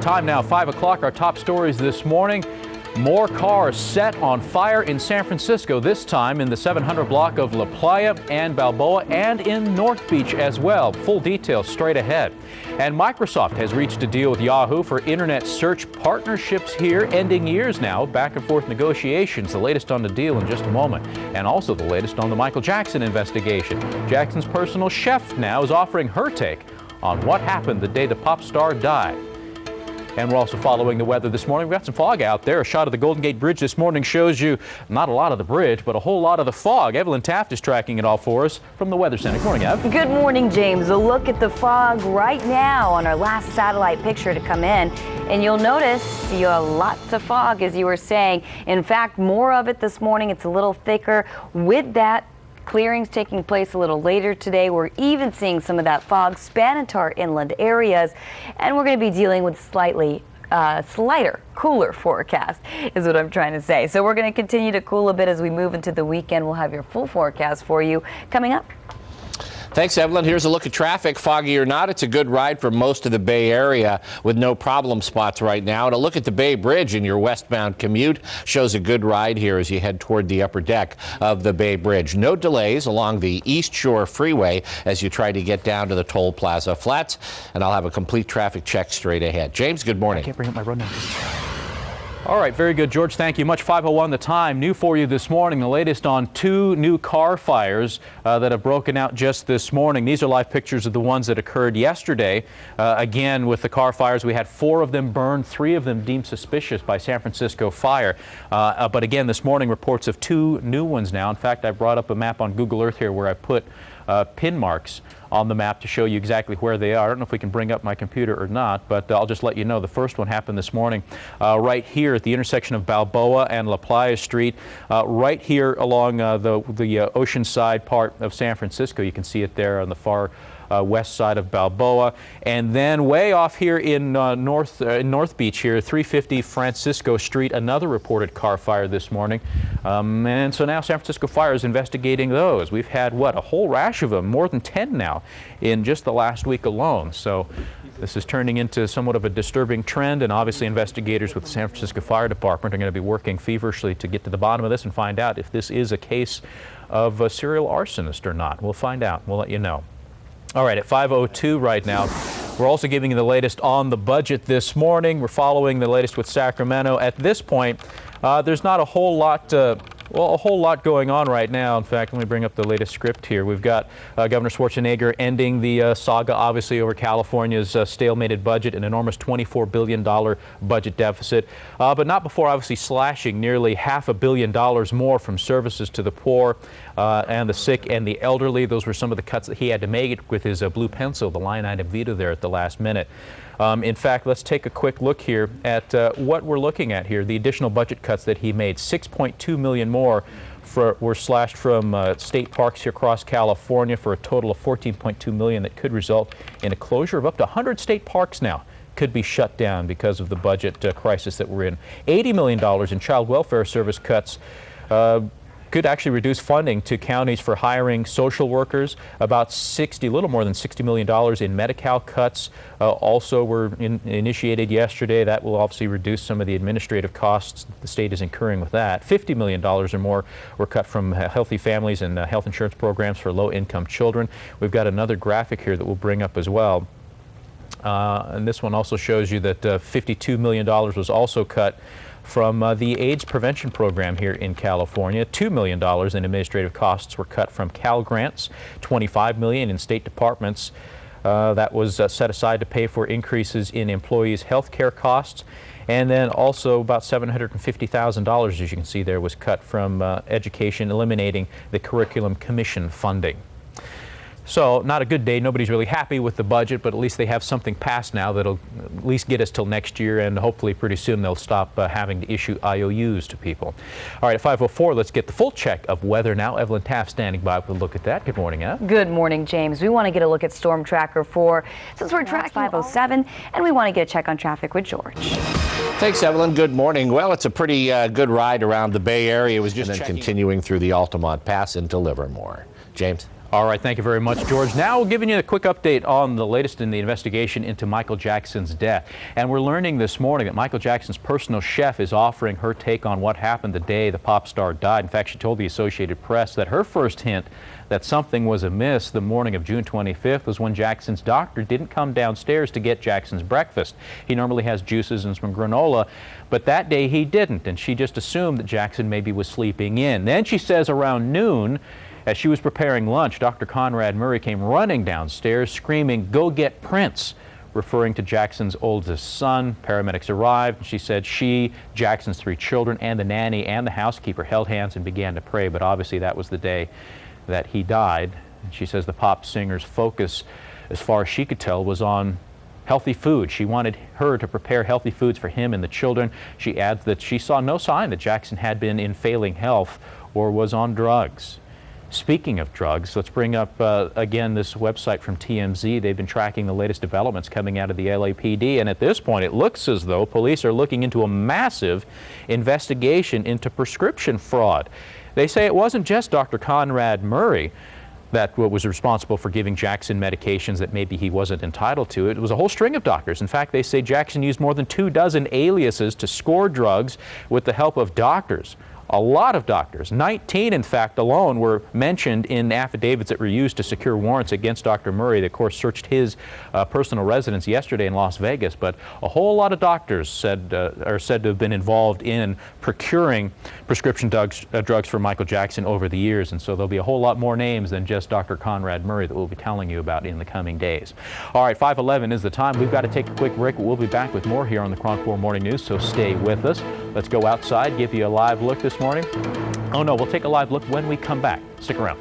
Time now, 5 o'clock. Our top stories this morning. More cars set on fire in San Francisco, this time in the 700 block of La Playa and Balboa, and in North Beach as well. Full details straight ahead. And Microsoft has reached a deal with Yahoo for internet search partnerships here, ending years now, back and forth negotiations. The latest on the deal in just a moment. And also the latest on the Michael Jackson investigation. Jackson's personal chef now is offering her take on what happened the day the pop star died. And we're also following the weather this morning. We've got some fog out there. A shot of the Golden Gate Bridge this morning shows you not a lot of the bridge, but a whole lot of the fog. Evelyn Taft is tracking it all for us from the Weather Center. Good morning, Ev. Good morning, James. A look at the fog right now on our last satellite picture to come in. And you'll notice you have lots of fog, as you were saying. In fact, more of it this morning. It's a little thicker. With that, clearings taking place a little later today. We're even seeing some of that fog span into our inland areas, and we're going to be dealing with slightly slighter, cooler forecast is what I'm trying to say. So we're going to continue to cool a bit as we move into the weekend. We'll have your full forecast for you coming up. Thanks, Evelyn. Here's a look at traffic. Foggy or not, it's a good ride for most of the Bay Area with no problem spots right now. And a look at the Bay Bridge in your westbound commute shows a good ride here as you head toward the upper deck of the Bay Bridge. No delays along the East Shore Freeway as you try to get down to the Toll Plaza Flats. And I'll have a complete traffic check straight ahead. James, good morning. I can't bring up my road numbers. All right, very good, George. Thank you much. 5:01 the time. New for you this morning, the latest on 2 new car fires that have broken out just this morning. These are live pictures of the ones that occurred yesterday. Again, with the car fires, we had 4 of them burned, 3 of them deemed suspicious by San Francisco Fire. But again, this morning, reports of 2 new ones now. In fact, I brought up a map on Google Earth here where I put pin marks on the map to show you exactly where they are. I don't know if we can bring up my computer or not, but I'll just let you know. The first one happened this morning right here at the intersection of Balboa and La Playa Street, right here along the ocean side part of San Francisco. You can see it there on the far west side of Balboa. And then way off here in North Beach here, 350 Francisco Street, another reported car fire this morning. And so now San Francisco Fire is investigating those. We've had, what, a whole rash of them, more than 10 now in just the last week alone. So this is turning into somewhat of a disturbing trend, and obviously investigators with the San Francisco Fire Department are going to be working feverishly to get to the bottom of this and find out if this is a case of a serial arsonist or not. We'll find out. We'll let you know. All right, at 5:02 right now, we're also giving you the latest on the budget this morning. We're following the latest with Sacramento. At this point, there's not a whole lot going on right now. In fact, let me bring up the latest script here. We've got Governor Schwarzenegger ending the saga, obviously, over California's stalemated budget, an enormous $24 billion budget deficit, but not before obviously slashing nearly $500 million more from services to the poor and the sick and the elderly. Those were some of the cuts that he had to make with his blue pencil, the line item veto there at the last minute. In fact, let's take a quick look here at what we're looking at here. The additional budget cuts that he made, $6.2 million more were slashed from state parks here across California for a total of $14.2 million that could result in a closure of up to 100 state parks now. Could be shut down because of the budget crisis that we're in. $80 million in child welfare service cuts could actually reduce funding to counties for hiring social workers. About a little more than $60 million in Medi-Cal cuts also were initiated yesterday. That will obviously reduce some of the administrative costs the state is incurring with that. $50 million or more were cut from healthy families and health insurance programs for low-income children. We've got another graphic here that we'll bring up as well. And this one also shows you that $52 million was also cut from the AIDS prevention program here in California. $2 million in administrative costs were cut from Cal grants, $25 million in state departments. That was set aside to pay for increases in employees' health care costs. And then also about $750,000, as you can see there, was cut from education, eliminating the curriculum commission funding. So not a good day. Nobody's really happy with the budget, but at least they have something passed now that'll at least get us till next year, and hopefully pretty soon they'll stop having to issue IOUs to people. All right, at 5:04, let's get the full check of weather now. Evelyn Taft standing by with a look at that. Good morning, Ev. Good morning, James. We want to get a look at Storm Tracker 4 since we're tracking 5:07, and we want to get a check on traffic with George. Thanks, Evelyn. Good morning. Well, it's a pretty good ride around the Bay Area. It was just continuing through the Altamont Pass into Livermore. James? All right, thank you very much, George. Now giving you a quick update on the latest in the investigation into Michael Jackson's death. And we're learning this morning that Michael Jackson's personal chef is offering her take on what happened the day the pop star died. In fact, she told the Associated Press that her first hint that something was amiss the morning of June 25th was when Jackson's doctor didn't come downstairs to get Jackson's breakfast. He normally has juices and some granola, but that day he didn't, and she just assumed that Jackson maybe was sleeping in. Then she says around noon, as she was preparing lunch, Dr. Conrad Murray came running downstairs screaming, "Go get Prince," referring to Jackson's oldest son. Paramedics arrived. She said she, Jackson's 3 children, and the nanny and the housekeeper held hands and began to pray, but obviously that was the day that he died. She says the pop singer's focus, as far as she could tell, was on healthy food. She wanted her to prepare healthy foods for him and the children. She adds that she saw no sign that Jackson had been in failing health or was on drugs. Speaking of drugs, let's bring up again this website from TMZ. They've been tracking the latest developments coming out of the LAPD, and at this point it looks as though police are looking into a massive investigation into prescription fraud. They say it wasn't just Dr. Conrad Murray that was responsible for giving Jackson medications that maybe he wasn't entitled to. It was a whole string of doctors. In fact, they say Jackson used more than 24 aliases to score drugs with the help of doctors. A lot of doctors, 19 in fact alone, were mentioned in affidavits that were used to secure warrants against Dr. Murray. They of course searched his personal residence yesterday in Las Vegas, but a whole lot of doctors are said to have been involved in procuring prescription drugs for Michael Jackson over the years, and so there'll be a whole lot more names than just Dr. Conrad Murray that we'll be telling you about in the coming days. All right, 5:11 is the time. We've got to take a quick break, but we'll be back with more here on the KRON 4 Morning News, so stay with us. Let's go outside, give you a live look this morning. Oh no, we'll take a live look when we come back. Stick around.